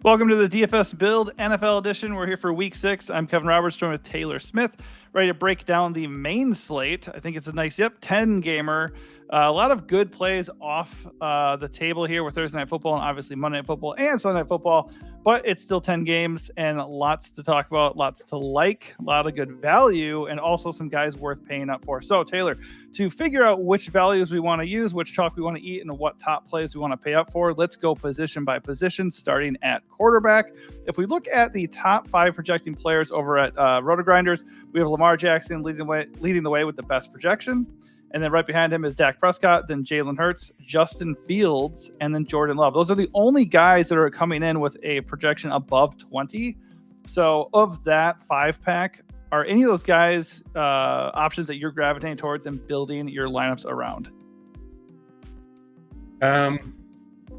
Welcome to the DFS Build NFL Edition. We're here for Week 6. I'm Kevin Roberts, joined with Taylor Smith, ready to break down the main slate. I think it's a nice, 10-gamer. A lot of good plays off the table here with Thursday Night Football and obviously Monday Night Football and Sunday Night Football, but it's still 10 games and lots to talk about, lots to like, a lot of good value, and also some guys worth paying up for. So, Taylor, to figure out which values we want to use, which chalk we want to eat, and what top plays we want to pay up for, let's go position by position, starting at quarterback. If we look at the top 5 projecting players over at RotoGrinders, we have Lamar Jackson leading the way with the best projection. And then right behind him is Dak Prescott, then Jalen Hurts, Justin Fields, and then Jordan Love. Those are the only guys that are coming in with a projection above 20. So of that 5-pack, are any of those guys options that you're gravitating towards and building your lineups around?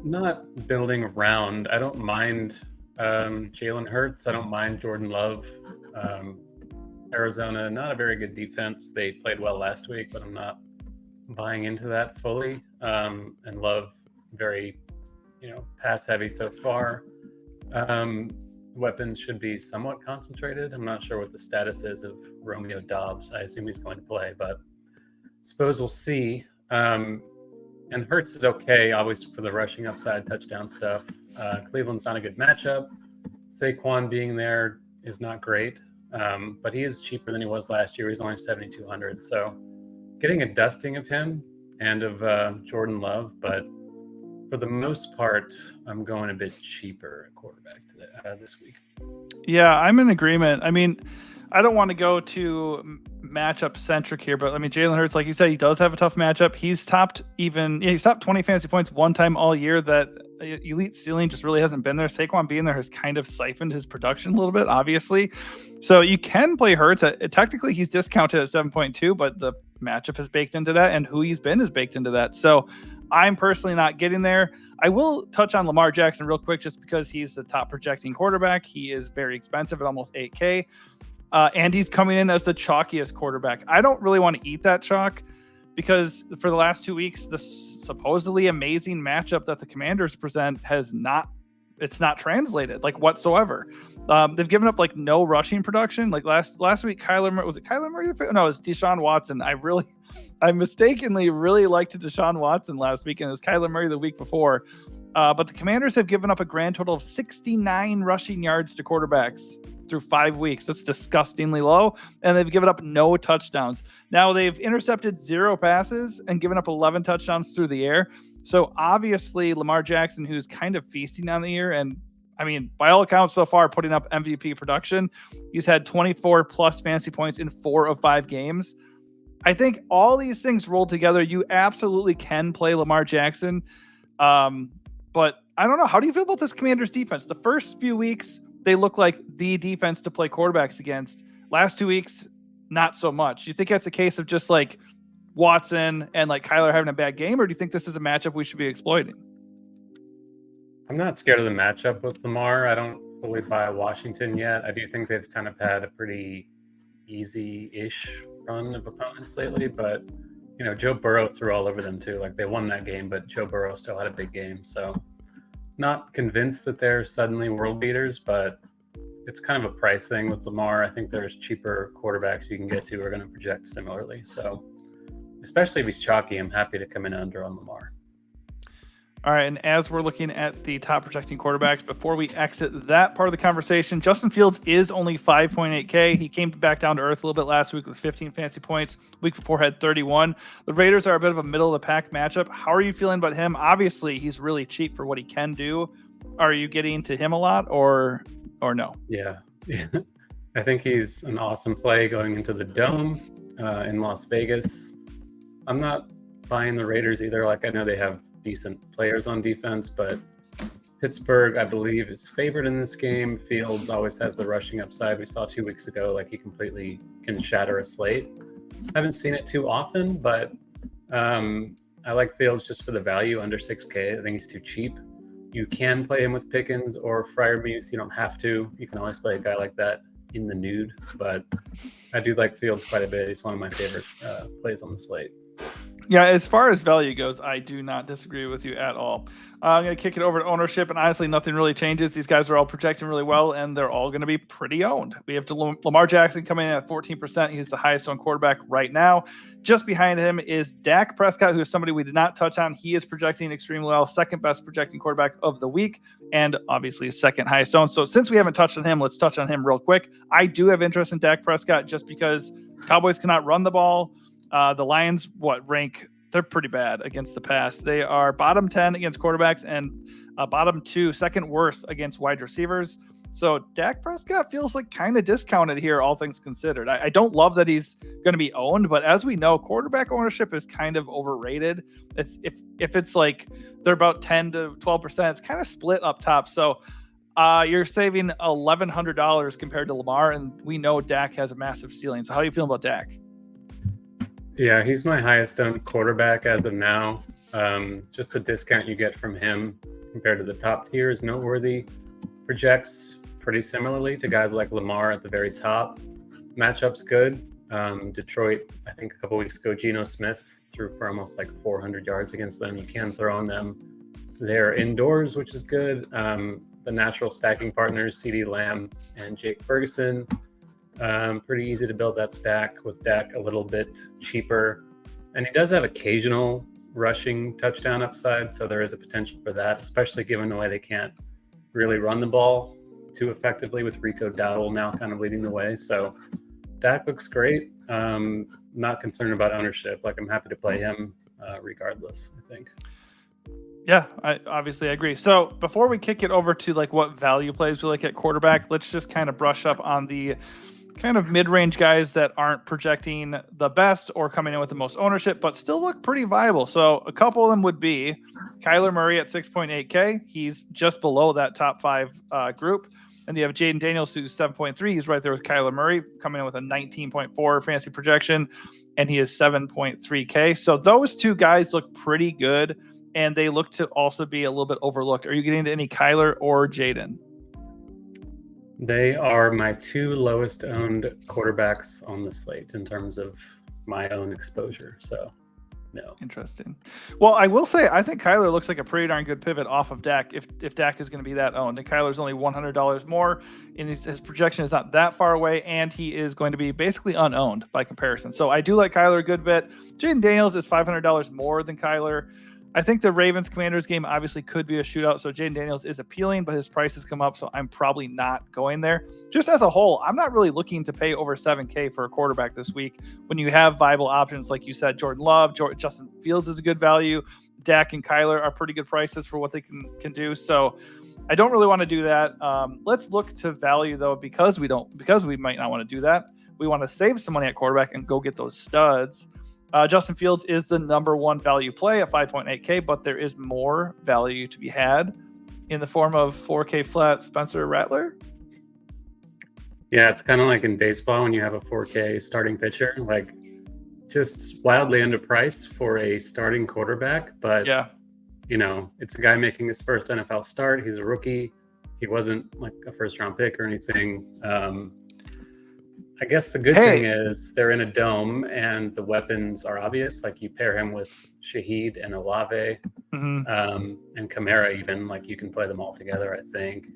Not building around. I don't mind Jalen Hurts. I don't mind Jordan Love. Arizona, not a very good defense. They played well last week, but I'm not buying into that fully. And Love, very, pass heavy so far. Weapons should be somewhat concentrated. I'm not sure what the status is of Romeo Doubs. I assume he's going to play, but suppose we'll see. And Hurts is okay, always for the rushing upside touchdown stuff. Cleveland's not a good matchup. Saquon being there is not great. But he is cheaper than he was last year. He's only $7,200. So getting a dusting of him and of Jordan Love. But for the most part, I'm going a bit cheaper at quarterback today, this week. Yeah, I'm in agreement. I mean, I don't want to go to matchup centric here, but I mean, Jalen Hurts, like you said, he does have a tough matchup. He's topped 20 fantasy points one time all year. That elite ceiling just really hasn't been there. Saquon being there has kind of siphoned his production a little bit, obviously. So you can play Hurts. Technically, he's discounted at 7.2, but the matchup is baked into that, and who he's been is baked into that. So I'm personally not getting there. I will touch on Lamar Jackson real quick just because he's the top projecting quarterback. He is very expensive at almost $8K. And he's coming in as the chalkiest quarterback. I don't really want to eat that chalk because for the last 2 weeks, the supposedly amazing matchup that the Commanders present it's not translated like whatsoever. They've given up like no rushing production. Like last week, Kyler Murray? No, it was Deshaun Watson. I mistakenly really liked Deshaun Watson last week, and it was Kyler Murray the week before. But the Commanders have given up a grand total of 69 rushing yards to quarterbacks through 5 weeks. That's disgustingly low. And they've given up no touchdowns. Now they've intercepted 0 passes and given up 11 touchdowns through the air. So obviously Lamar Jackson, who's kind of feasting on the year, and I mean, by all accounts so far, putting up MVP production, he's had 24 plus fantasy points in 4 of 5 games. I think all these things rolled together, you absolutely can play Lamar Jackson. But I don't know. How do you feel about this Commanders defense? The first few weeks, they look like the defense to play quarterbacks against. Last 2 weeks, not so much. You think that's a case of just like Watson and like Kyler having a bad game, or do you think this is a matchup we should be exploiting? I'm not scared of the matchup with Lamar. I don't fully buy Washington yet. I do think they've kind of had a pretty easy-ish run of opponents lately, but Joe Burrow threw all over them too. Like they won that game, but Joe Burrow still had a big game. So not convinced that they're suddenly world beaters, but it's kind of a price thing with Lamar. I think there's cheaper quarterbacks you can get to who are going to project similarly. So especially if he's chalky, I'm happy to come in under on Lamar. All right, and as we're looking at the top projecting quarterbacks, before we exit that part of the conversation, Justin Fields is only 5.8K. He came back down to earth a little bit last week with 15 fantasy points. Week before had 31. The Raiders are a bit of a middle-of-the-pack matchup. How are you feeling about him? Obviously, he's really cheap for what he can do. Are you getting to him a lot or no? Yeah. I think he's an awesome play going into the Dome in Las Vegas. I'm not buying the Raiders either. Like I know they have decent players on defense, but Pittsburgh, I believe, is favored in this game. Fields always has the rushing upside. We saw 2 weeks ago, like he completely can shatter a slate. Haven't seen it too often, but I like Fields just for the value under 6K. I think he's too cheap. You can play him with Pickens or Freiermuth. You don't have to. You can always play a guy like that in the nude, but I do like Fields quite a bit. He's one of my favorite plays on the slate. Yeah, as far as value goes, I do not disagree with you at all. I'm going to kick it over to ownership, and honestly, nothing really changes. These guys are all projecting really well, and they're all going to be pretty owned. We have Lamar Jackson coming in at 14%. He's the highest owned quarterback right now. Just behind him is Dak Prescott, who is somebody we did not touch on. He is projecting extremely well, second best projecting quarterback of the week, and obviously second highest owned. So since we haven't touched on him, let's touch on him real quick. I do have interest in Dak Prescott just because Cowboys cannot run the ball. The Lions, rank? They're pretty bad against the pass. They are bottom 10 against quarterbacks and bottom 2, second worst against wide receivers. So Dak Prescott feels like kind of discounted here, all things considered. I don't love that he's going to be owned, but as we know, quarterback ownership is kind of overrated. It's if it's like they're about 10 to 12%, it's kind of split up top. So you're saving $1,100 compared to Lamar, and we know Dak has a massive ceiling. So how do you feel about Dak? Yeah, he's my highest owned quarterback as of now. Just the discount you get from him compared to the top tier is noteworthy. Projects pretty similarly to guys like Lamar at the very top. Matchup's good. Detroit, I think a couple weeks ago, Geno Smith threw for almost like 400 yards against them. You can throw on them. They're indoors, which is good. The natural stacking partners, CeeDee Lamb and Jake Ferguson. Pretty easy to build that stack with Dak a little bit cheaper. And he does have occasional rushing touchdown upside, so there is a potential for that, especially given the way they can't really run the ball too effectively with Rico Dowdle now kind of leading the way. So Dak looks great. Not concerned about ownership. Like, I'm happy to play him regardless, I think. Yeah, I agree. So before we kick it over to like what value plays we like at quarterback, let's just kind of brush up on the kind of mid-range guys that aren't projecting the best or coming in with the most ownership, but still look pretty viable. So a couple of them would be Kyler Murray at 6.8K. He's just below that top 5 group. And you have Jaden Daniels, who's 7.3. He's right there with Kyler Murray, coming in with a 19.4 fantasy projection, and he is 7.3K. So those two guys look pretty good, and they look to also be a little bit overlooked. Are you getting into any Kyler or Jaden? They are my 2 lowest owned quarterbacks on the slate in terms of my own exposure. So, no. Interesting. Well, I will say, I think Kyler looks like a pretty darn good pivot off of Dak if Dak is going to be that owned. And Kyler's only $100 more, and his projection is not that far away, and he is going to be basically unowned by comparison. So I do like Kyler a good bit. Jaden Daniels is $500 more than Kyler. I think the Ravens-Commanders game obviously could be a shootout, so Jaden Daniels is appealing, but his price has come up, so I'm probably not going there. Just as a whole, I'm not really looking to pay over $7K for a quarterback this week when you have viable options, like you said. Jordan Love, Justin Fields is a good value. Dak and Kyler are pretty good prices for what they can do, so I don't really want to do that. Let's look to value, though, because we might not want to do that. We want to save some money at quarterback and go get those studs. Justin Fields is the number 1 value play at 5.8K, but there is more value to be had in the form of 4K flat Spencer Rattler. Yeah, it's kind of like in baseball when you have a 4K starting pitcher, like just wildly underpriced for a starting quarterback. But, yeah, it's a guy making his first NFL start. He's a rookie. He wasn't like a first-round pick or anything. I guess the good thing is they're in a dome and the weapons are obvious. Like, you pair him with Shaheed and Olave and Kamara even. Like, you can play them all together, I think.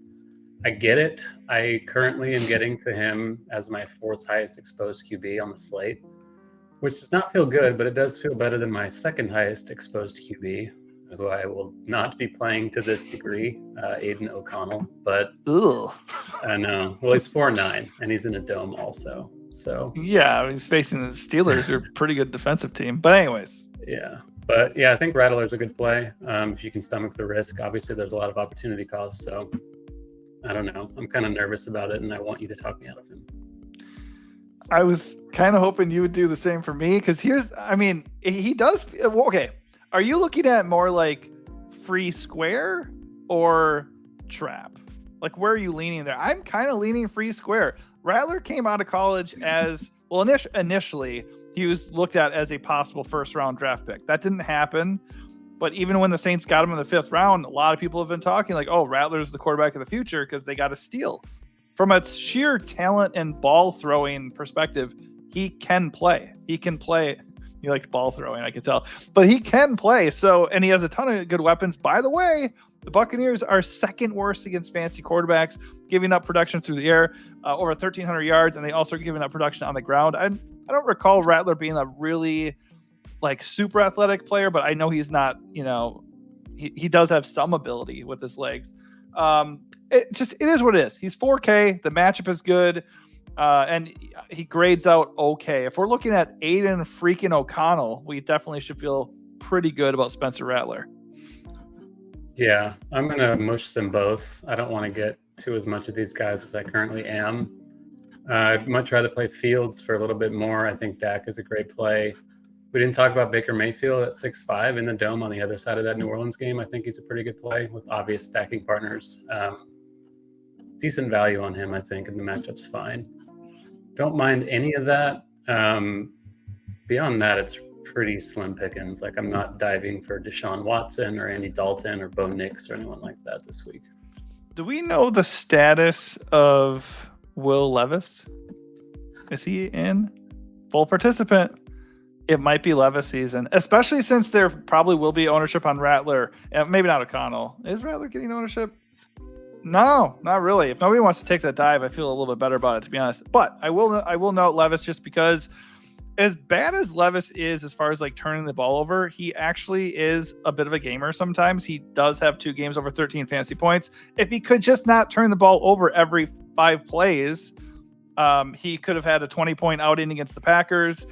I get it. I currently am getting to him as my 4th highest exposed QB on the slate, which does not feel good, but it does feel better than my 2nd highest exposed QB, who I will not be playing to this degree, Aiden O'Connell. But I know. Well, he's 4-9, and he's in a dome also. So yeah, he's facing the Steelers, who are a pretty good defensive team. But anyways, yeah. But yeah, I think Rattler's a good play if you can stomach the risk. Obviously, there's a lot of opportunity costs, so I don't know. I'm kind of nervous about it, and I want you to talk me out of him. I was kind of hoping you would do the same for me, because he does. Okay, are you looking at more like free square or trap? Like, where are you leaning there? I'm kind of leaning free square. Rattler came out of college as, well, initially he was looked at as a possible first-round draft pick. That didn't happen. But even when the Saints got him in the 5th round, a lot of people have been talking like, oh, Rattler's the quarterback of the future because they got a steal. From a sheer talent and ball throwing perspective, he can play. He can play He liked ball throwing, I could tell. But he can play. So, and he has a ton of good weapons. By the way, the Buccaneers are second worst against fantasy quarterbacks, giving up production through the air, over 1,300 yards, and they also are giving up production on the ground. I don't recall Rattler being a really like super athletic player, but I know he's not, he does have some ability with his legs. It is what it is. He's 4K. The matchup is good. And he grades out okay. If we're looking at Aiden freaking O'Connell, we definitely should feel pretty good about Spencer Rattler. Yeah, I'm going to mush them both. I don't want to get to as much of these guys as I currently am. I'd much rather play Fields for a little bit more. I think Dak is a great play. We didn't talk about Baker Mayfield at 6'5" in the dome on the other side of that New Orleans game. I think he's a pretty good play with obvious stacking partners. Decent value on him, I think, and the matchup's fine. Don't mind any of that. Beyond that, it's pretty slim pickings. Like, I'm not diving for Deshaun Watson or Andy Dalton or Bo Nix or anyone like that this week. Do we know the status of Will Levis? Is he in? Full participant. It might be Levis season, especially since there probably will be ownership on Rattler. And maybe not O'Connell. Is Rattler getting ownership? No, not really. If nobody wants to take that dive, I feel a little bit better about it, to be honest. But I will note Levis just because, as bad as Levis is as far as like turning the ball over, he actually is a bit of a gamer sometimes. He does have 2 games over 13 fantasy points. If he could just not turn the ball over every 5 plays, he could have had a 20-point outing against the Packers,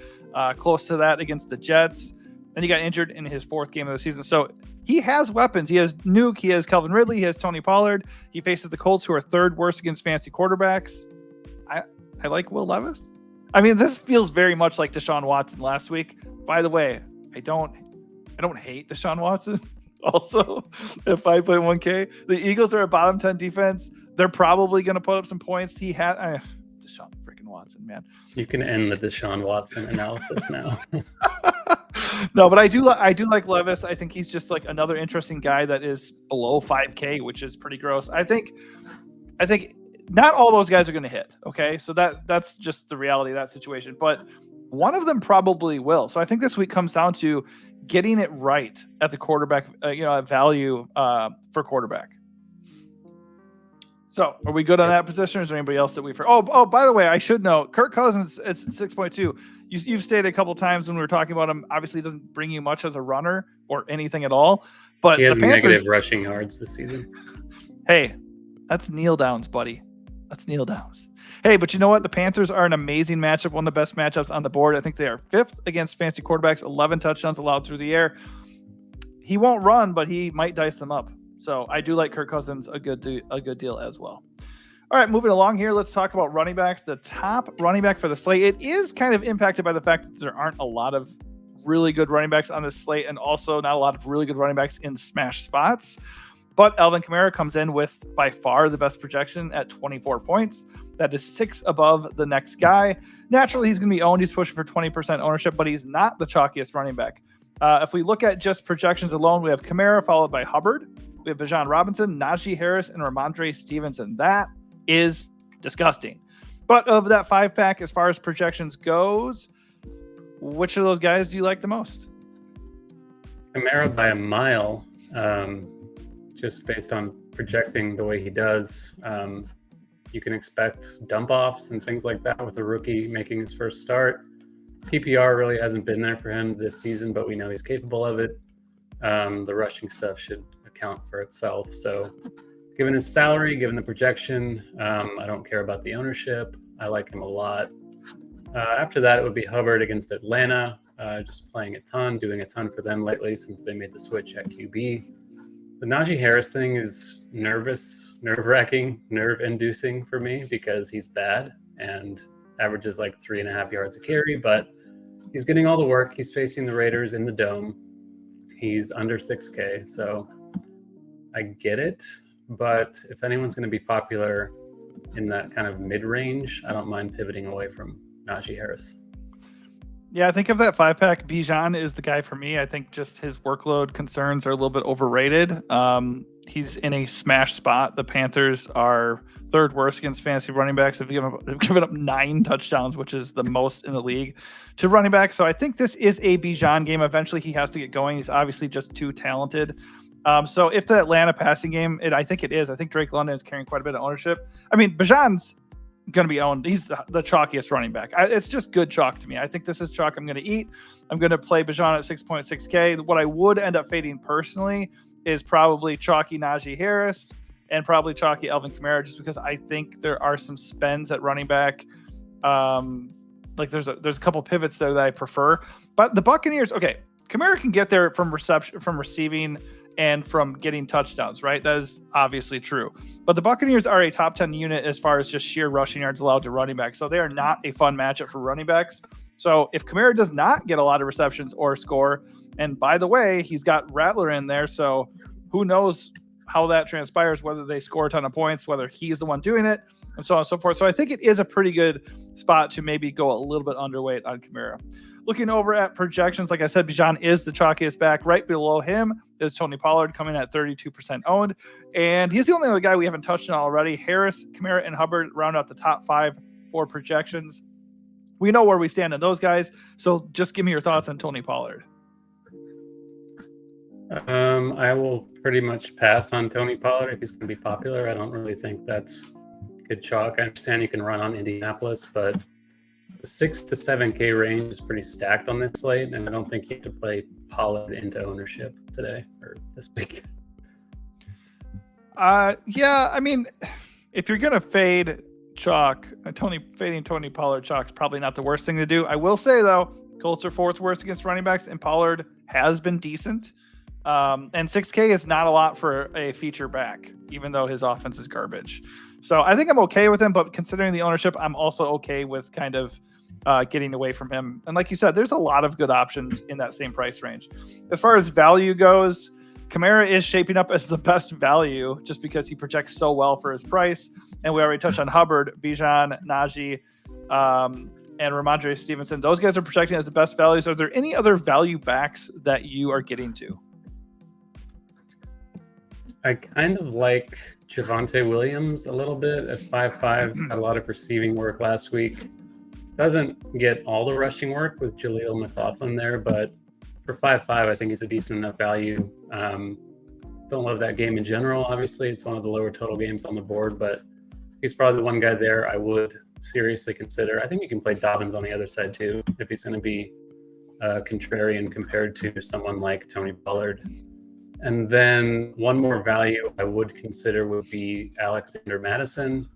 close to that against the Jets. Then he got injured in his 4th game of the season. So he has weapons. He has Nuke. He has Calvin Ridley. He has Tony Pollard. He faces the Colts, who are 3rd worst against fantasy quarterbacks. I like Will Levis. I mean, this feels very much like Deshaun Watson last week. By the way, I don't hate Deshaun Watson. Also, at 5.1K, the Eagles are a bottom 10 defense. They're probably going to put up some points. He had Deshaun freaking Watson, man. You can end the Deshaun Watson analysis now. No, but I do like Levis. I think he's just like another interesting guy that is below 5K, which is pretty gross. I think not all those guys are going to hit. Okay, so that's just the reality of that situation. But one of them probably will. So I think this week comes down to getting it right at the quarterback, at value for quarterback. So are we good on that position? Or is there anybody else that we've heard? Oh, by the way, I should know Kirk Cousins is 6.2. You've stated a couple times when we were talking about him. Obviously, doesn't bring you much as a runner or anything at all. But he has the Panthers, negative rushing yards this season. Hey, that's kneel downs, buddy. That's kneel downs. Hey, but you know what? The Panthers are an amazing matchup, one of the best matchups on the board. I think they are 5th against fantasy quarterbacks, 11 touchdowns allowed through the air. He won't run, but he might dice them up. So I do like Kirk Cousins a good deal as well. All right, moving along here, let's talk about running backs. The top running back for the slate, it is kind of impacted by the fact that there aren't a lot of really good running backs on this slate, and also not a lot of really good running backs in smash spots. But Alvin Kamara comes in with by far the best projection at 24 points. That is 6 above the next guy. Naturally, he's going to be owned. He's pushing for 20% ownership, but he's not the chalkiest running back. If we look at just projections alone, we have Kamara followed by Hubbard. We have Bijan Robinson, Najee Harris, and Ramondre Stevenson. That is disgusting. But of that 5-pack, as far as projections goes, which of those guys do you like the most? Kamara by a mile, just based on projecting the way he does. You can expect dump-offs and things like that with a rookie making his first start. PPR really hasn't been there for him this season, but we know he's capable of it. The rushing stuff should account for itself. So given his salary, given the projection, I don't care about the ownership. I like him a lot. After that, it would be Hubbard against Atlanta, just playing a ton, doing a ton for them lately since they made the switch at QB. The Najee Harris thing is nerve-wracking, nerve-inducing for me because he's bad and averages like 3.5 yards a carry, but he's getting all the work. He's facing the Raiders in the dome. He's under 6K, so I get it. But if anyone's going to be popular in that kind of mid-range, I don't mind pivoting away from Najee Harris. Yeah, I think of that 5-pack, Bijan is the guy for me. I think just his workload concerns are a little bit overrated. He's in a smash spot. The Panthers are third worst against fantasy running backs. They've given up 9 touchdowns, which is the most in the league to running back. So I think this is a Bijan game. Eventually, he has to get going. He's obviously just too talented. So if the Atlanta passing game, I think it is. I think Drake London is carrying quite a bit of ownership. I mean, Bijan's going to be owned. He's the chalkiest running back. It's just good chalk to me. I think this is chalk I'm going to eat. I'm going to play Bijan at 6.6K. What I would end up fading personally is probably chalky Najee Harris and probably chalky Alvin Kamara, just because I think there are some spends at running back. Like there's a couple pivots there that I prefer. But the Buccaneers, okay, Kamara can get there from receiving and from getting touchdowns, right? That is obviously true. But the Buccaneers are a top 10 unit as far as just sheer rushing yards allowed to running backs. So they are not a fun matchup for running backs. So if Kamara does not get a lot of receptions or score, and by the way, he's got Rattler in there, so who knows how that transpires, whether they score a ton of points, whether he's the one doing it, and so on and so forth. So I think it is a pretty good spot to maybe go a little bit underweight on Kamara. Looking over at projections, like I said, Bijan is the chalkiest back. Right below him is Tony Pollard coming at 32% owned. And he's the only other guy we haven't touched on already. Harris, Kamara, and Hubbard round out the top 5 for projections. We know where we stand on those guys. So just give me your thoughts on Tony Pollard. I will pretty much pass on Tony Pollard if he's going to be popular. I don't really think that's good chalk. I understand you can run on Indianapolis, but the 6 to 7K range is pretty stacked on this slate, and I don't think you have to play Pollard into ownership today or this week. Yeah, I mean, if you're gonna fade chalk, fading Tony Pollard chalk is probably not the worst thing to do. I will say though, Colts are 4th worst against running backs, and Pollard has been decent. And 6K is not a lot for a feature back, even though his offense is garbage. So I think I'm okay with him, but considering the ownership, I'm also okay with kind of getting away from him. And like you said, there's a lot of good options in that same price range. As far as value goes, Kamara is shaping up as the best value just because he projects so well for his price. And we already touched on Hubbard, Bijan, Najee, and Ramondre Stevenson. Those guys are projecting as the best values. Are there any other value backs that you are getting to? I kind of like Javonte Williams a little bit at 5.5. Had a lot of receiving work last week. Doesn't get all the rushing work with Jaleel McLaughlin there, but for 5.5, I think he's a decent enough value. Don't love that game in general. Obviously, it's one of the lower total games on the board, but he's probably the one guy there I would seriously consider. I think you can play Dobbins on the other side too, if he's going to be contrarian compared to someone like Tony Pollard. And then one more value I would consider would be Alexander Madison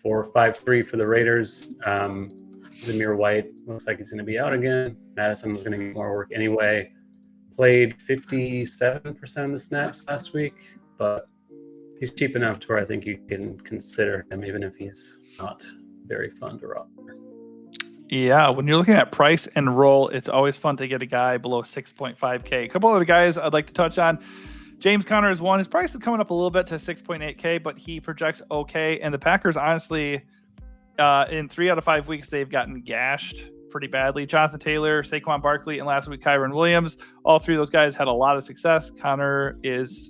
for 5.3 for the Raiders. Zamir White looks like he's going to be out again. Madison was going to get more work anyway. Played 57% of the snaps last week, but he's cheap enough to where I think you can consider him, even if he's not very fun to roster. Yeah, when you're looking at price and roll, it's always fun to get a guy below 6.5K. A couple other guys I'd like to touch on. James Conner is one. His price is coming up a little bit to 6.8K, but he projects okay. And the Packers, honestly, in 3 out of 5 weeks, they've gotten gashed pretty badly. Jonathan Taylor, Saquon Barkley, and last week, Kyron Williams. All 3 of those guys had a lot of success. Conner is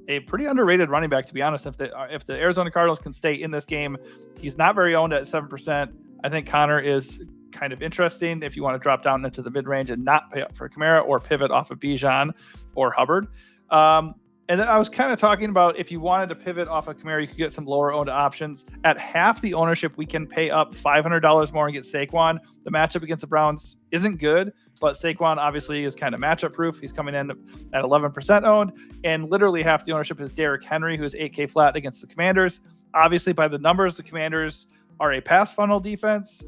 a pretty underrated running back, to be honest. If the Arizona Cardinals can stay in this game, he's not very owned at 7%. I think Conner is kind of interesting if you want to drop down into the mid-range and not pay up for Kamara or pivot off of Bijan or Hubbard. And then I was kind of talking about if you wanted to pivot off of Kamara, you could get some lower owned options. At half the ownership, we can pay up $500 more and get Saquon. The matchup against the Browns isn't good, but Saquon obviously is kind of matchup proof. He's coming in at 11% owned, and literally half the ownership is Derrick Henry, who's 8K flat against the Commanders. Obviously, by the numbers, the Commanders are a pass funnel defense,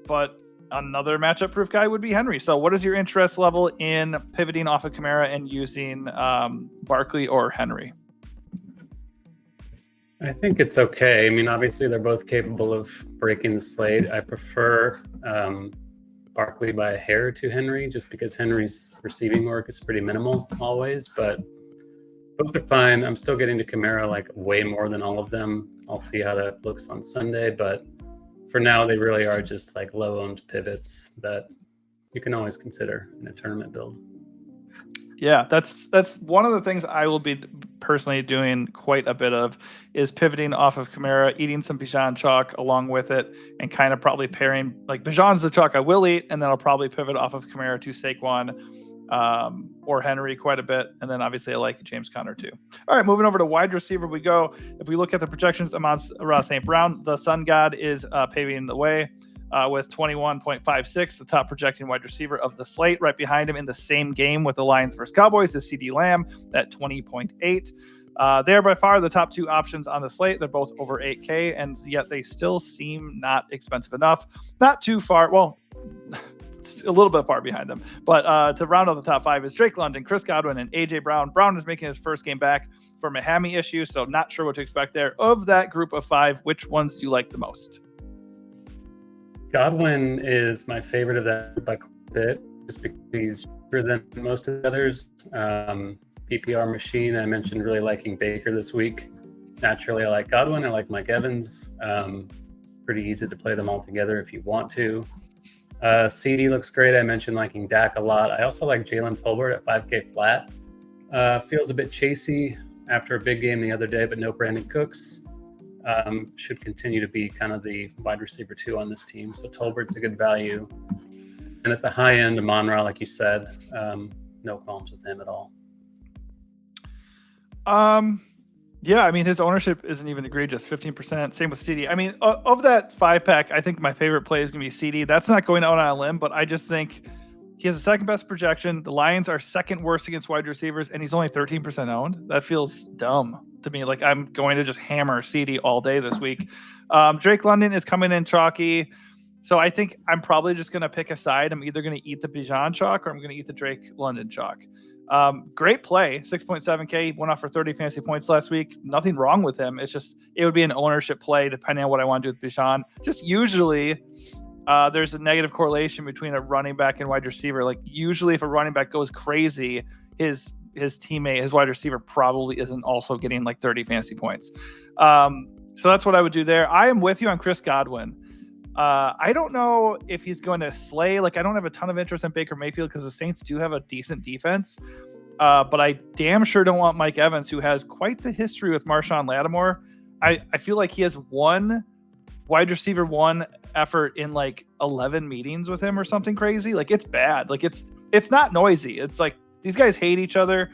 but another matchup proof guy would be Henry. So what is your interest level in pivoting off of Kamara and using Barkley or Henry? I think it's okay. I mean, obviously they're both capable of breaking the slate. I prefer Barkley by a hair to Henry just because Henry's receiving work is pretty minimal always, but both are fine. I'm still getting to Kamara like way more than all of them. I'll see how that looks on Sunday, but for now, they really are just like low-owned pivots that you can always consider in a tournament build. Yeah, that's one of the things I will be personally doing quite a bit of is pivoting off of Kamara, eating some Bijan chalk along with it, and kind of probably pairing like Bijan's the chalk I will eat, and then I'll probably pivot off of Kamara to Saquon or Henry quite a bit, and then obviously I like James Conner too. All right, moving over to wide receiver we go. If we look at the projections, Amon-Ra St. Brown, the Sun God, is paving the way. With 21.56, the top projecting wide receiver of the slate. Right behind him in the same game with the Lions versus Cowboys is CeeDee Lamb at 20.8. They are by far the top two options on the slate. They're both over 8K, and yet they still seem not expensive enough. Not too far. Well, a little bit far behind them. But to round out the top five is Drake London, Chris Godwin, and A.J. Brown. Brown is making his first game back from a hammy issue, so not sure what to expect there. Of that group of five, which ones do you like the most? Godwin is my favorite of that by quite a bit, just because he's cheaper than most of the others. PPR machine, I mentioned really liking Baker this week. Naturally, I like Godwin. I like Mike Evans. Pretty easy to play them all together if you want to. CD looks great. I mentioned liking Dak a lot. I also like Jalen Tolbert at 5K flat. Feels a bit chasey after a big game the other day, but no Brandon Cooks. Should continue to be kind of the wide receiver 2 on this team. So Tolbert's a good value. And at the high end, Amon-Ra, like you said, no qualms with him at all. Yeah, I mean, his ownership isn't even egregious, 15%. Same with CD. I mean, of that 5-pack, I think my favorite play is going to be CD. That's not going out on a limb, but I just think he has the second best projection. The Lions are second worst against wide receivers, and he's only 13% owned. That feels dumb to me. Like I'm going to just hammer CD all day this week. Drake London is coming in chalky. So I think I'm probably just going to pick a side. I'm either going to eat the Bijan chalk or I'm going to eat the Drake London chalk. Great play, 6.7K, went off for 30 fantasy points last week. Nothing wrong with him. It's just, it would be an ownership play depending on what I want to do with Bijan. Just usually there's a negative correlation between a running back and wide receiver. Like usually if a running back goes crazy, his teammate, his wide receiver probably isn't also getting like 30 fantasy points. So that's what I would do there. I am with you on Chris Godwin. I don't know if he's going to slay. Like I don't have a ton of interest in Baker Mayfield because the Saints do have a decent defense. But I damn sure don't want Mike Evans, who has quite the history with Marshawn Lattimore. I feel like he has one wide receiver 1 effort in like 11 meetings with him or something crazy. Like it's bad. Like it's not noisy. It's like these guys hate each other.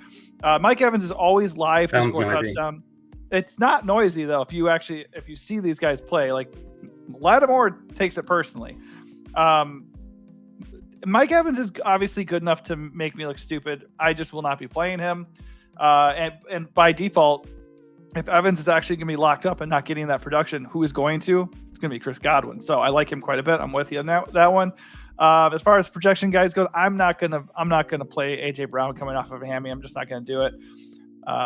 Mike Evans is always live to score a touchdown. It's not noisy though. If you see these guys play, like Lattimore takes it personally. Mike Evans is obviously good enough to make me look stupid. I just will not be playing him. And by default, if Evans is actually going to be locked up and not getting that production, who is going to? It's going to be Chris Godwin. So I like him quite a bit. I'm with you on that one. As far as projection guys goes, I'm not gonna play AJ Brown coming off of a hammy. I'm just not gonna do it.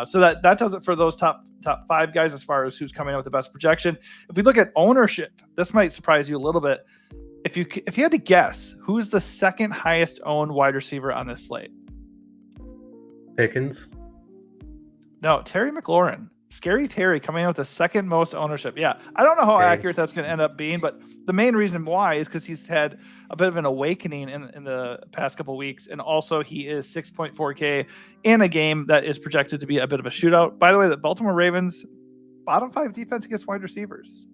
So that does it for those top 5 guys as far as who's coming out with the best projection. If we look at ownership, this might surprise you a little bit. If you had to guess, who's the second highest owned wide receiver on this slate? Pickens. No, Terry McLaurin. Scary Terry coming out with the second most ownership. Yeah, I don't know how accurate that's going to end up being, but the main reason why is because he's had a bit of an awakening in the past couple of weeks, and also he is 6.4K in a game that is projected to be a bit of a shootout. By the way, the Baltimore Ravens, bottom 5 defense against wide receivers.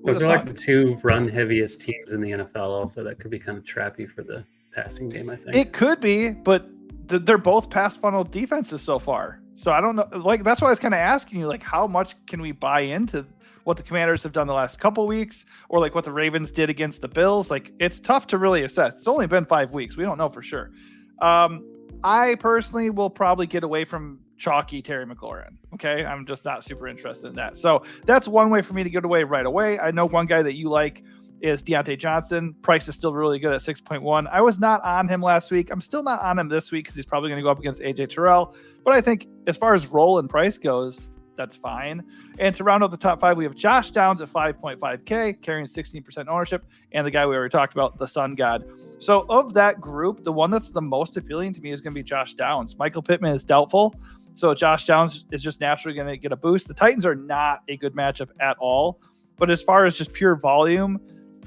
Those are like the 2 run heaviest teams in the NFL also. That could be kind of trappy for the passing game, I think. It could be, but they're both pass funnel defenses so far. So I don't know, like that's why I was kind of asking you, like how much can we buy into what the Commanders have done the last couple weeks, or like what the Ravens did against the Bills? Like it's tough to really assess. It's only been 5 weeks. We don't know for sure. I personally will probably get away from chalky Terry McLaurin. Okay, I'm just not super interested in that. So that's one way for me to get away right away. I know one guy that you like is Deontay Johnson. Price is still really good at 6.1. I was not on him last week. I'm still not on him this week because he's probably going to go up against AJ Terrell. But I think as far as role and price goes, that's fine. And to round out the top 5, we have Josh Downs at 5.5K, carrying 16% ownership, and the guy we already talked about, the Sun God. So of that group, the one that's the most appealing to me is going to be Josh Downs. Michael Pittman is doubtful, so Josh Downs is just naturally going to get a boost. The Titans are not a good matchup at all, but as far as just pure volume,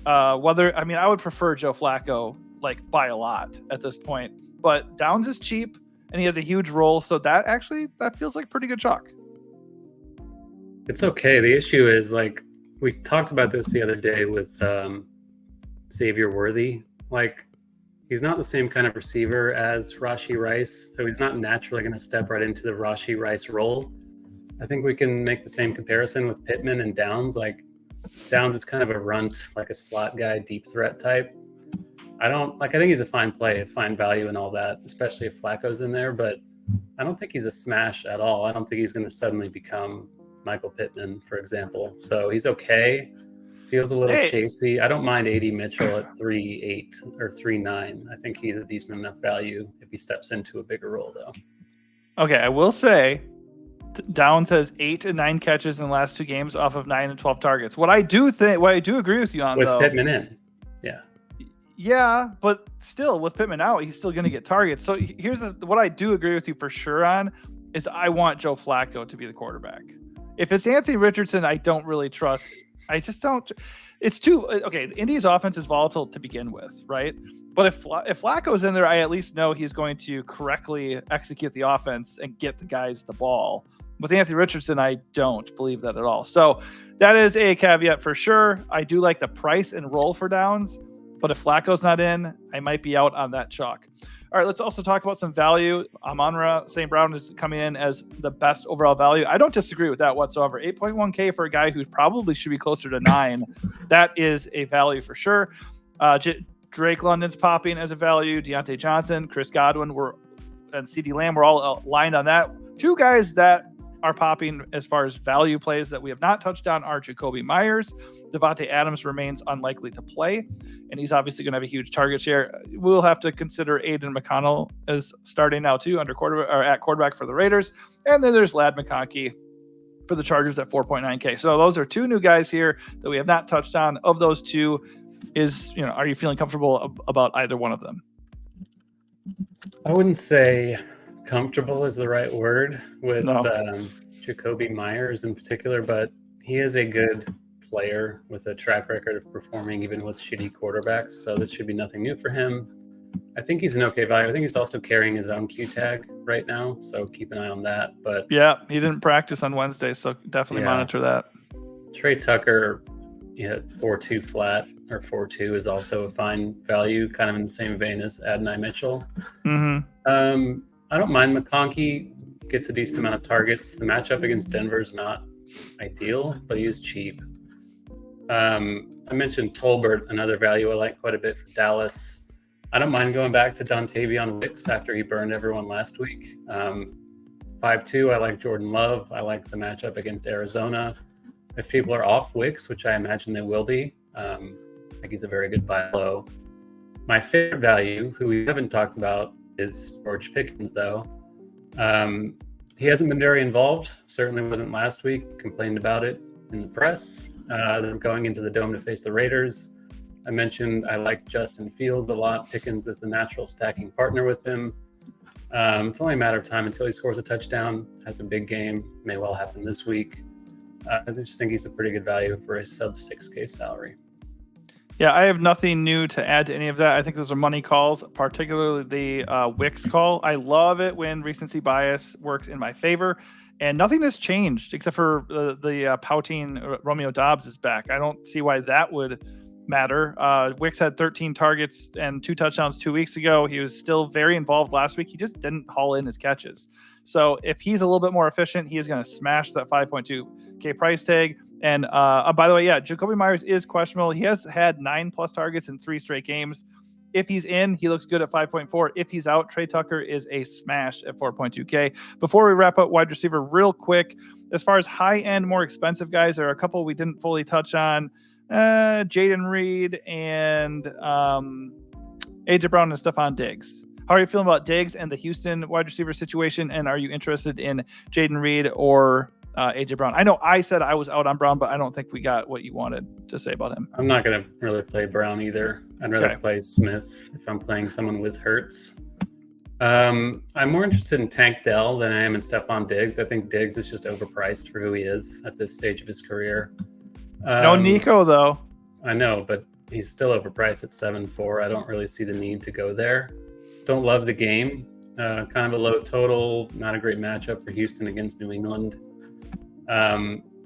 I would prefer Joe Flacco like by a lot at this point. But Downs is cheap and he has a huge role, so that feels like pretty good chalk. It's okay. The issue is, like, we talked about this the other day with Xavier Worthy. Like, he's not the same kind of receiver as Rashee Rice, so he's not naturally going to step right into the Rashee Rice role. I think we can make the same comparison with Pittman and Downs. Like, Downs is kind of a runt, like a slot guy, deep threat type. I think he's a fine play, a fine value and all that, especially if Flacco's in there, but I don't think he's a smash at all. I don't think he's going to suddenly become Michael Pittman, for example. So he's okay. Feels a little chasey. I don't mind A.D. Mitchell at 3.8 or 3.9. I think he's a decent enough value if he steps into a bigger role, though. Okay, I will say Downs has 8 and 9 catches in the last 2 games off of 9 and 12 targets. What I do agree with you on, with though, Pittman in, yeah, but still with Pittman out, he's still going to get targets. So here's what I do agree with you for sure on is I want Joe Flacco to be the quarterback. If it's Anthony Richardson, I don't really trust. I just don't. It's too okay. Indy's offense is volatile to begin with, right? But if Flacco's in there, I at least know he's going to correctly execute the offense and get the guys the ball. With Anthony Richardson, I don't believe that at all. So that is a caveat for sure. I do like the price and roll for Downs, but if Flacco's not in, I might be out on that chalk. All right, let's also talk about some value. Amon-Ra St. Brown is coming in as the best overall value. I don't disagree with that whatsoever. 8.1K for a guy who probably should be closer to 9. That is a value for sure. Drake London's popping as a value. Deontay Johnson, Chris Godwin, and CeeDee Lamb were all aligned on that. 2 guys that are popping as far as value plays that we have not touched on are Jacoby Myers. Devontae Adams remains unlikely to play, and he's obviously going to have a huge target share. We'll have to consider Aiden McConnell as starting now too at quarterback for the Raiders. And then there's Ladd McConkey for the Chargers at 4.9K. So those are 2 new guys here that we have not touched on. Of those 2, are you feeling comfortable about either one of them? I wouldn't say comfortable is the right word with Jacoby Myers in particular, but he is a good player with a track record of performing even with shitty quarterbacks. So this should be nothing new for him. I think he's an okay value. I think he's also carrying his own Q tag right now, so keep an eye on that. But yeah, he didn't practice on Wednesday, so definitely monitor that. Trey Tucker, 4.2 flat or 4.2 is also a fine value, kind of in the same vein as Adonai Mitchell. Mm-hmm. I don't mind McConkey. Gets a decent amount of targets. The matchup against Denver is not ideal, but he is cheap. I mentioned Tolbert, another value I like quite a bit for Dallas. I don't mind going back to Dontavion Wicks after he burned everyone last week. 5.2, I like Jordan Love. I like the matchup against Arizona. If people are off Wicks, which I imagine they will be, I think he's a very good buy low. My favorite value, who we haven't talked about, is George Pickens, though. He hasn't been very involved. Certainly wasn't last week. Complained about it in the press. They're going into the Dome to face the Raiders. I mentioned I like Justin Fields a lot. Pickens is the natural stacking partner with him. It's only a matter of time until he scores a touchdown, has a big game. May well happen this week. I just think he's a pretty good value for a sub 6K salary. Yeah, I have nothing new to add to any of that. I think those are money calls, particularly the Wicks call. I love it when recency bias works in my favor, and nothing has changed except for the pouting Romeo Doubs is back. I don't see why that would matter. Wicks had 13 targets and 2 touchdowns 2 weeks ago. He was still very involved last week. He just didn't haul in his catches. So if he's a little bit more efficient, he is going to smash that 5.2K price tag. And by the way, Jacoby Myers is questionable. He has had 9+ targets in 3 straight games. If he's in, he looks good at 5.4. If he's out, Trey Tucker is a smash at 4.2K. Before we wrap up wide receiver real quick, as far as high-end, more expensive guys, there are a couple we didn't fully touch on. Jaden Reed and AJ Brown and Stephon Diggs. How are you feeling about Diggs and the Houston wide receiver situation? And are you interested in Jaden Reed or AJ Brown? I know I said I was out on Brown, but I don't think we got what you wanted to say about him. I'm not going to really play Brown either. I'd rather play Smith if I'm playing someone with Hurts. I'm more interested in Tank Dell than I am in Stephon Diggs. I think Diggs is just overpriced for who he is at this stage of his career. No Nico, though. I know, but he's still overpriced at 7.4. I don't really see the need to go there. Don't love the game. Kind of a low total, not a great matchup for Houston against New England.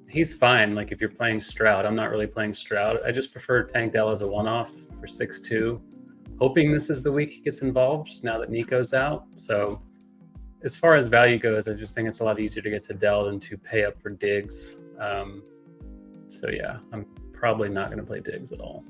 He's fine. Like if you're playing Stroud, I'm not really playing Stroud. I just prefer Tank Dell as a one-off for 6.2. Hoping this is the week he gets involved now that Nico's out. So as far as value goes, I just think it's a lot easier to get to Dell than to pay up for Diggs. So yeah, I'm probably not going to play Diggs at all.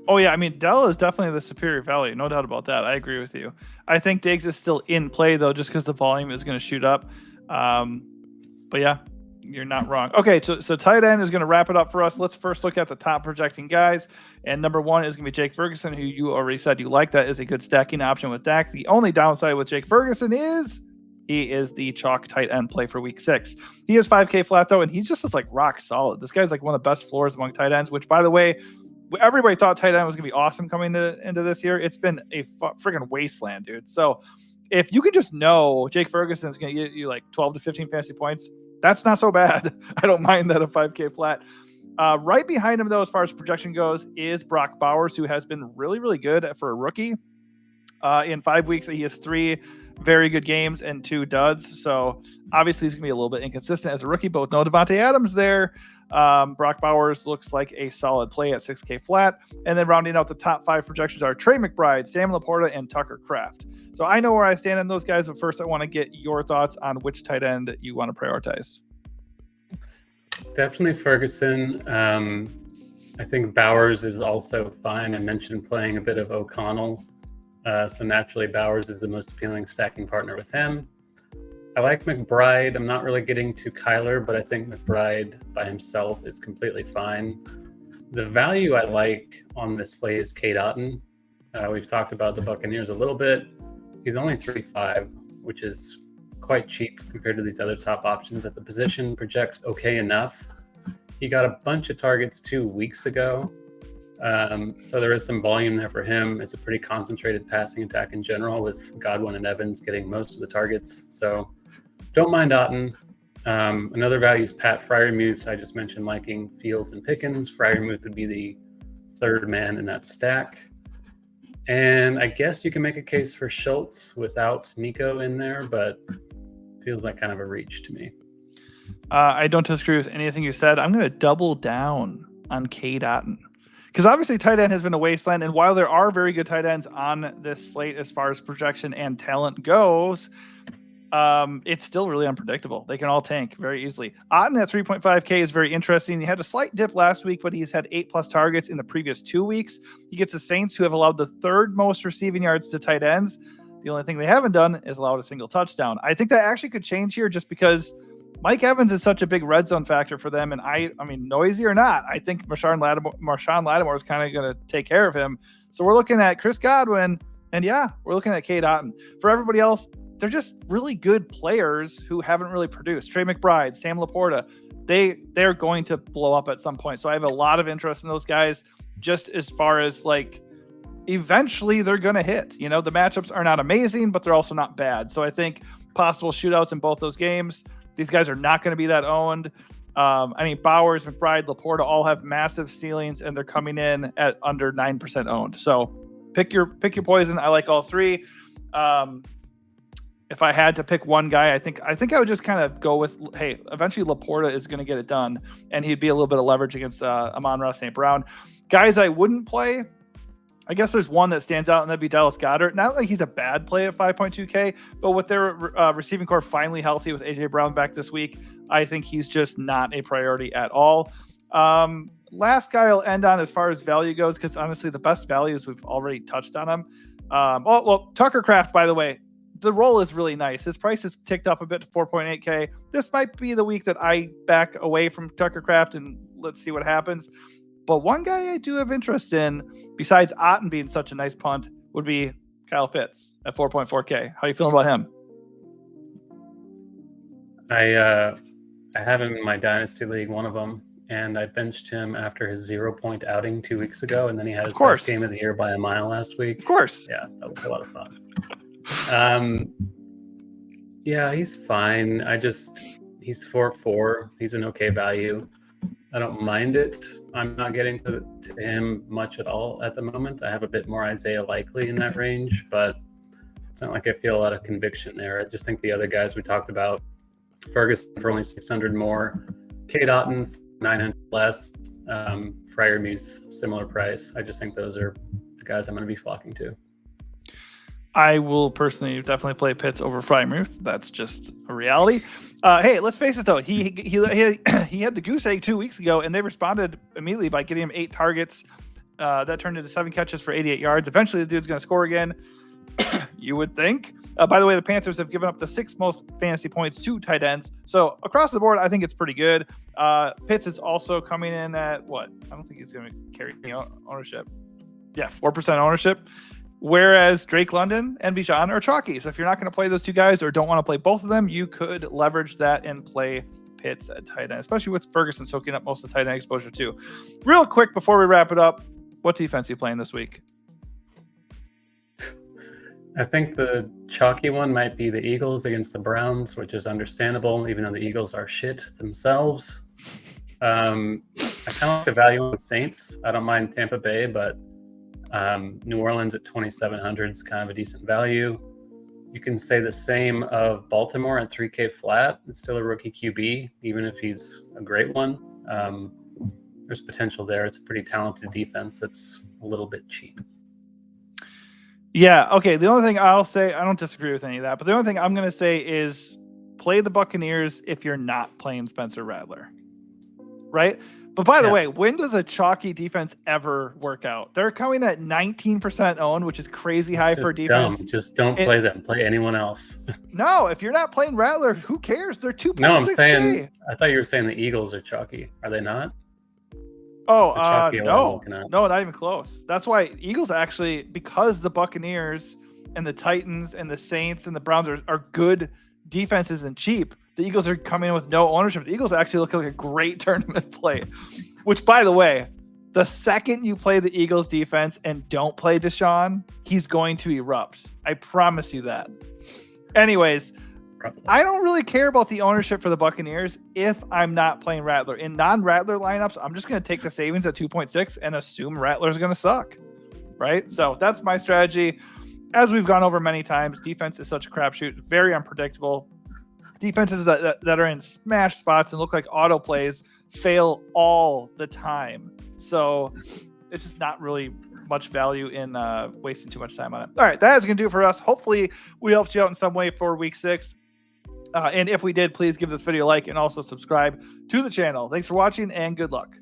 Oh yeah, I mean Dell is definitely the superior value, no doubt about that. I agree with you. I think Diggs is still in play though, just because the volume is going to shoot up. But yeah, you're not wrong. Okay, so tight end is going to wrap it up for us. Let's first look at the top projecting guys. And number one is going to be Jake Ferguson, who you already said you like. That is a good stacking option with Dak. The only downside with Jake Ferguson is he is the chalk tight end play for week 6. He is 5K flat though, and he just is like rock solid. This guy's like one of the best floors among tight ends, which by the way, everybody thought tight end was going to be awesome coming into this year. It's been a friggin' wasteland, dude. So if you can just know Jake Ferguson is going to get you like 12 to 15 fantasy points, that's not so bad. I don't mind that a 5K flat. Right behind him, though, as far as projection goes, is Brock Bowers, who has been really, really good for a rookie. In 5 weeks, he has 3 very good games and 2 duds. So obviously he's going to be a little bit inconsistent as a rookie, but with no Devontae Adams there, Brock Bowers looks like a solid play at 6K flat. And then rounding out the top 5 projections are Trey McBride, Sam Laporta, and Tucker Kraft. So I know where I stand on those guys, but first I want to get your thoughts on which tight end you want to prioritize. Definitely Ferguson. I think Bowers is also fine. I mentioned playing a bit of O'Connell. So naturally Bowers is the most appealing stacking partner with him. I like McBride. I'm not really getting to Kyler, but I think McBride by himself is completely fine. The value I like on this slate is Cade Otton. We've talked about the Buccaneers a little bit. He's only 3.5, which is quite cheap compared to these other top options at the position. Projects okay enough. He got a bunch of targets 2 weeks ago. So there is some volume there for him. It's a pretty concentrated passing attack in general, with Godwin and Evans getting most of the targets. So don't mind Otton. Another value is Pat Freiermuth. I just mentioned liking Fields and Pickens. Freiermuth would be the third man in that stack. And I guess you can make a case for Schultz without Nico in there, but feels like kind of a reach to me. I don't disagree with anything you said. I'm going to double down on Cade Otton, because obviously tight end has been a wasteland. And while there are very good tight ends on this slate as far as projection and talent goes, it's still really unpredictable. They can all tank very easily. Otton at 3.5K is very interesting. He had a slight dip last week, but he's had 8+ targets in the previous 2 weeks. He gets the Saints, who have allowed the 3rd most receiving yards to tight ends. The only thing they haven't done is allowed a single touchdown. I think that actually could change here, just because Mike Evans is such a big red zone factor for them. And I mean, noisy or not, I think Marshawn Lattimore is kind of going to take care of him. So we're looking at Chris Godwin, and yeah, we're looking at Cade Otton. For everybody else, they're just really good players who haven't really produced. Trey McBride, Sam Laporta, they're going to blow up at some point. So I have a lot of interest in those guys, just as far as like, eventually they're going to hit. You know, the matchups are not amazing, but they're also not bad. So I think possible shootouts in both those games. These guys are not going to be that owned. I mean, Bowers, McBride, Laporta all have massive ceilings, and they're coming in at under 9% owned. So pick your poison. I like all 3. If I had to pick one guy, I think I would just kind of go with, hey, eventually Laporta is going to get it done, and he'd be a little bit of leverage against Amon-Ra St. Brown. Guys I wouldn't play, I guess there's one that stands out, and that'd be Dallas Goedert. Not like he's a bad play at 5.2K, but with their receiving core finally healthy with A.J. Brown back this week, I think he's just not a priority at all. Last guy I'll end on as far as value goes, because honestly, the best values we've already touched on him. Tucker Kraft, by the way, the role is really nice. His price has ticked up a bit to 4.8K. This might be the week that I back away from Tucker Kraft, and let's see what happens. But one guy I do have interest in, besides Otton being such a nice punt, would be Kyle Pitts at 4.4K. How are you feeling about him? I have him in my Dynasty League, one of them, and I benched him after his 0-point outing 2 weeks ago, and then he had his best game of the year by a mile last week. Of course. Yeah, that was a lot of fun. Yeah, he's fine. He's 4.4. He's an okay value. I don't mind it. I'm not getting to him much at all at the moment. I have a bit more Isaiah Likely in that range, but it's not like I feel a lot of conviction there. I just think the other guys we talked about, Ferguson for only 600 more, Kate Otten 900 less, Freiermuth similar price. I just think those are the guys I'm going to be flocking to. I will personally definitely play Pitts over Freiermuth. That's just a reality. Hey, let's face it though. He had the goose egg 2 weeks ago, and they responded immediately by getting him 8 targets. That turned into 7 catches for 88 yards. Eventually, the dude's going to score again. You would think. By the way, the Panthers have given up the 6th most fantasy points to tight ends. So across the board, I think it's pretty good. Pitts is also coming in at what? I don't think he's going to carry ownership. Yeah, 4% ownership. Whereas Drake London and Bijan are chalky. So if you're not going to play those two guys or don't want to play both of them, you could leverage that and play Pitts at tight end, especially with Ferguson soaking up most of the tight end exposure too. Real quick before we wrap it up, what defense are you playing this week? I think the chalky one might be the Eagles against the Browns, which is understandable, even though the Eagles are shit themselves. I kind of like the value on the Saints. I don't mind Tampa Bay, but New Orleans at 2,700 is kind of a decent value. You can say the same of Baltimore at 3K flat. It's still a rookie QB, even if he's a great one. There's potential there. It's a pretty talented defense that's a little bit cheap. Yeah, okay. The only thing I'll say, I don't disagree with any of that, but the only thing I'm going to say is play the Buccaneers if you're not playing Spencer Rattler, right? But by the way, when does a chalky defense ever work out? They're coming at 19% owned, which is crazy high for defense. Dumb. Just don't play them. Play anyone else. No, if you're not playing Rattler, who cares? They're 2.6K. No, I'm saying, I thought you were saying the Eagles are chalky. Are they not? Oh, no, not even close. That's why Eagles actually, because the Buccaneers and the Titans and the Saints and the Browns are good defenses and cheap, the Eagles are coming in with no ownership. The Eagles actually look like a great tournament play, which, by the way, the second you play the Eagles defense and don't play Deshaun, he's going to erupt. I promise you that. Anyways, I don't really care about the ownership for the Buccaneers if I'm not playing Rattler. In non-Rattler lineups, I'm just going to take the savings at 2.6 and assume Rattler's going to suck, right? So that's my strategy. As we've gone over many times, defense is such a crapshoot, very unpredictable. Defenses that are in smash spots and look like auto plays fail all the time. So it's just not really much value in wasting too much time on it. All right, that is going to do it for us. Hopefully we helped you out in some way for week 6. And if we did, please give this video a like and also subscribe to the channel. Thanks for watching and good luck.